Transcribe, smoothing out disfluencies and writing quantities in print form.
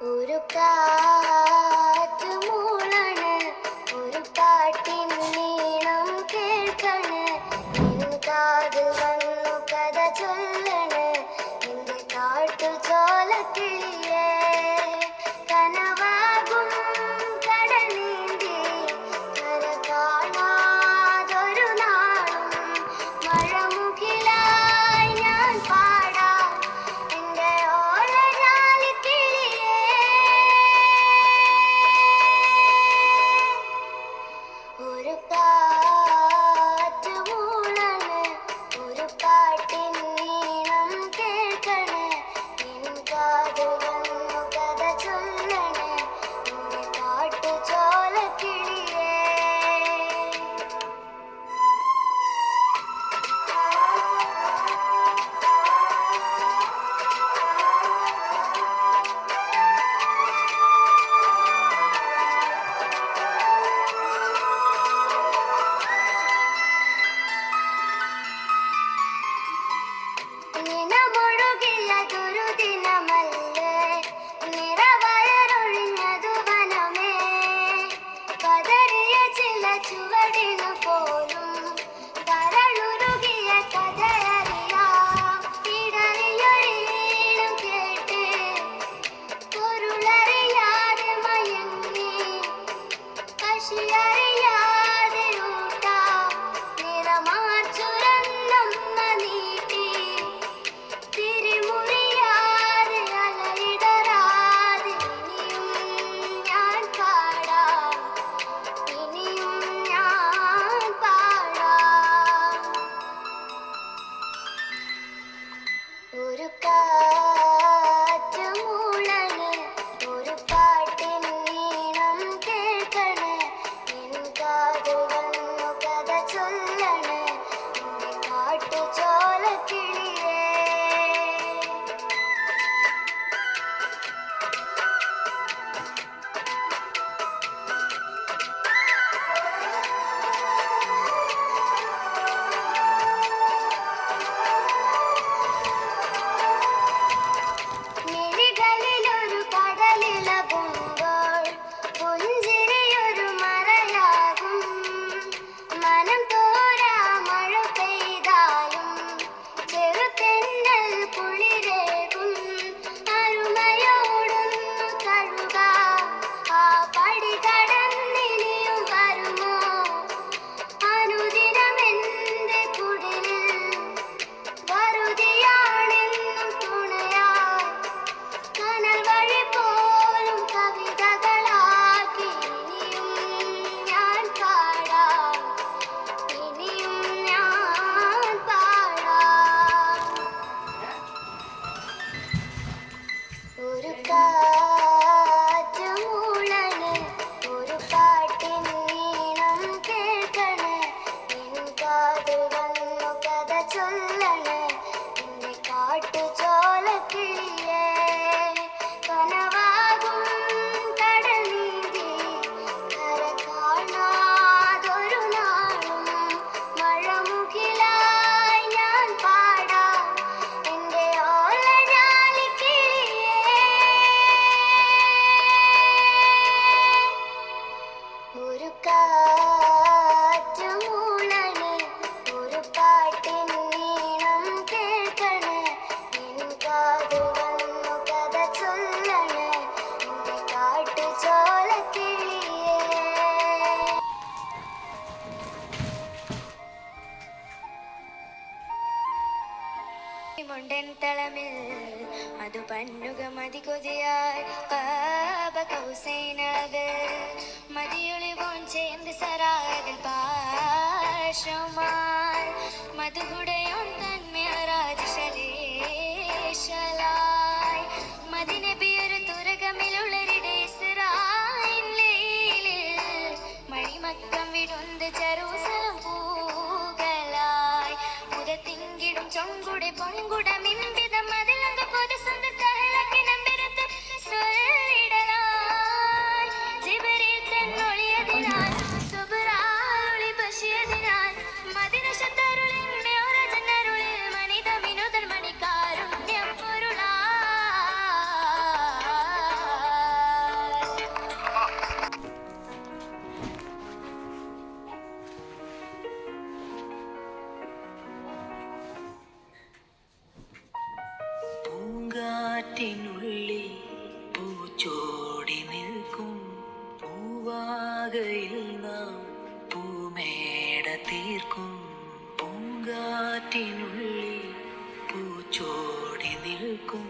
ഒരു കാറ്റ് മൂളണ്, ഒരു പാട്ടിൻ നീണം കേൾക്കണ്, നിൻ കാതിൽ വന്നു കഥ ചൊല്ലണ്, നിന്റെ കാട്ടു ചോലക്കിളിയേ. കനവാകും കടൽ നീന്തി കര കാണാതൊരു നാളും മഴമുകിലായി ഞാൻ പാടാം എൻ്റെ ഓലഞ്ഞാലിക്കിളിയേ. ഒരു കാറ്റ് മൂളണ്, ഒരു പാട്ടിൻ നീണം കേൾക്കണ്, നിൻ കാതിൽ വന്നു കഥ ചൊല്ലണ്, നിന്റെ കാട്ടു ചോലക്കിളിയേ. നിനമൊഴുകിയതൊരു ദിനമല്ലേ, നിറവയറൊഴിഞ്ഞതു വനമേ, കതറിയ ചില ചുവടിനു പോലും കരളുരുകിയ കഥയറിയാം. ഇടറിയൊരീണം കേട്ട് പൊരുളറിയാതെ മയങ്ങി, കശിയറിയാതെ ഊട്ടാം നിറമാർച്ചുരന്നമ്മ നീട്ടി, തിരിമുറിയാതെ അലയിടരാതെ ഇനിയും ഞാൻ പാടാം, ഇനിയും ഞാൻ പാടാം. ഒരു കാറ്റ് മൂളണ്, ഒരു പാട്ടിൻ നീണം കേൾക്കണ്, നിൻ കാതിൽ വന്നു കഥ ചൊല്ലണ്, നിന്റെ കാട്ടു ചോലക്കിളിയേ. മിഴികളിലൊരു കടലിളകുമ്പോൾ പുഞ്ചിരിയൊരു മറയാകും, മനം തോരാ മഴ പെയ്താലും ചെറുതെന്നൽ കുളിരേകും, അരുമയോടൊന്നു തഴുകാം ആ പടി കടന്നിനിയും വരുമോ അനുദിനമെന്റെ കുടിലിൽ വറുതിയാണെന്നും തുണയായി, കനൽ വഴി പോലും കവിതകളാക്കി ഇനിയും ഞാൻ പാടാം, ഇനിയും ഞാൻ പാടാം. ഒരു കാറ്റ് മൂളണ്, ഒരു പാട്ടിൻ നീണം കേൾക്കണ്, നിൻ കാതിൽ വന്നു കഥ ചൊല്ലണ്, നിന്റെ കാട്ടു ചോലക്കിളിയേ. കനവാകും കടൽ നീന്തി കര കാണാതൊരു നാളും മഴമുകിലായി ഞാൻ പാടാം എൻ്റെ ഓലഞ്ഞാലിക്കിളിയേ. ഒരു കാറ്റ് മൂളണ്, ഒരു പാട്ടിൻ നീണം കേൾക്കണ്, നിൻ കാതിൽ വന്നു കഥ ചൊല്ലണ്, നിന്റെ കാട്ടു ചോലക്കിളിയേ. മുണ്ടൻ തളമിൽ അതു പന്നുക മതി കൊതിയായി കാബ കൗസൈനളവിൽ മതിയൊളിവോൻ ചേർന്ന് സറാതിൽ പാശമാൽ മധുകുടയോൻ തന്മേറാജലായി മദിനബിയൊരു തുരകമിലുള്ളരിടെ മണിമക്കം വിടുന്ന് ജെറൂസലം പൂകളായി മുതത്തിങ്കിടും ചൊങ്കുടെ പൊങ്കുട മിൻപിതം അതിലങ്ക പൊതു സ്വന്തം തഹലക്കി നമ്പിരുത്തും സ്വലിടലായി ജിബരീൽ തന്നൊളിയതിനാൽ സുബറാൽ ഒളി പശിയതിനാൽ മദിന ശതരുളിൻ മേറജ പൂങ്കാറ്റിനുള്ളിൽ പൂച്ചോടി നിൽക്കും പൂവാകയിൽ നാം പൂമേട തീർക്കും. പൂങ്കാറ്റിനുള്ളിൽ പൂച്ചോടി നിൽക്കും